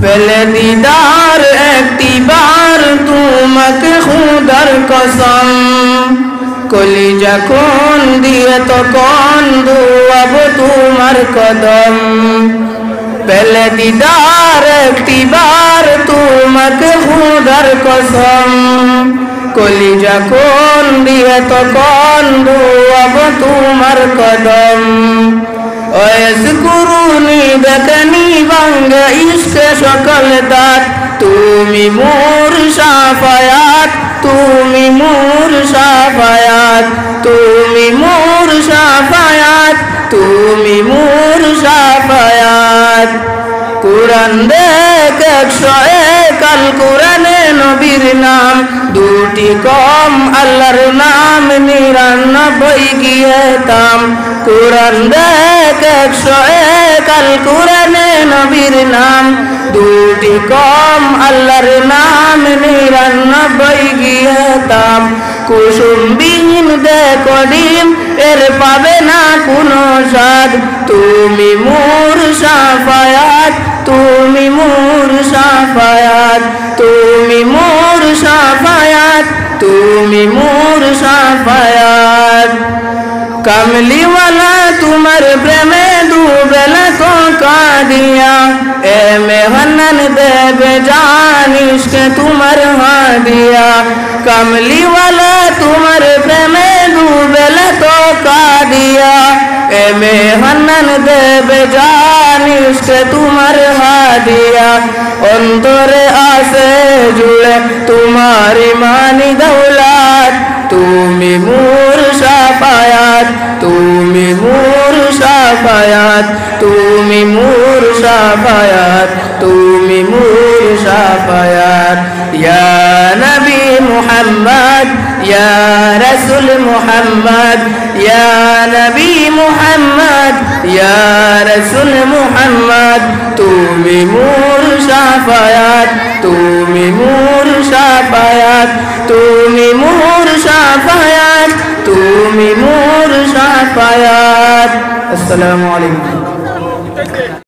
পেলে দিদার একটি বার তোমাকে খুদার কসম, কলিজা কোন দিয়ে তখন ধোয়াব তোমার কদম। পেলে দিদার একটি বার তোমাকে খুদার কসম, কলিজা কোন দিয়ে তখন ধোয়াব তোমার কদম। ওয়েস কুরুনি দেখনি ভাঙ্গে ইশকে সকল দাঁত, তুমি মোর শাফায়াত, তুমি মোর শাফায়াত, তুমি মোর শাফায়াত, তুমি মোর শাফায়াত। কুরআন দেখ 101 আল কুরআনে নবীর নাম, দুটি কম আল্লাহর নাম 99 গিয়ে তাম। কুরআন দেখ 101 আল কুরআনে নবীর নাম, দুটি কম আল্লাহর নাম 99 গিয়ে তাম। কুসুমবিহীন দেখো ডিম এর পাবে না কোনো স্বাদ, তুমি মোর শাফায়াত, তুমি মোর শাফায়াত, তুমি মোর শাফায়াত, তুমি মোর শাফায়াত। কামলিওয়ালা তোমার প্রেমে দুবেলা তো কাঁদিয়া, এ মেহনান দেবে জানিস কে তোমার হাদিয়া। কামলিওয়ালা তোমার প্রেমে দুবেলা তো কাঁদিয়া, এ মেহনান দেবে জানিস কে তোমার হাদিয়া। অন্তরে আসে জুড়ে তোমার ইমানি দৌলত, তুমি মোর শাফায়াত, তুমি মোর শাফায়াত, তুমি মোর শাফায়াত, তুমি মোর শাফায়াত। ইয়া নবী মুহাম্মদ, ইয়া রাসূল মুহাম্মদ, ইয়া নবী মুহাম্মদ, ইয়া রাসূল মুহাম্মদ, তুমি মোর শাফায়াত, তুমি মোর শাফায়াত, তুমি মোর শাফায়াত, তুমি মোর শাফায়াত। আসসালামু আলাইকুম।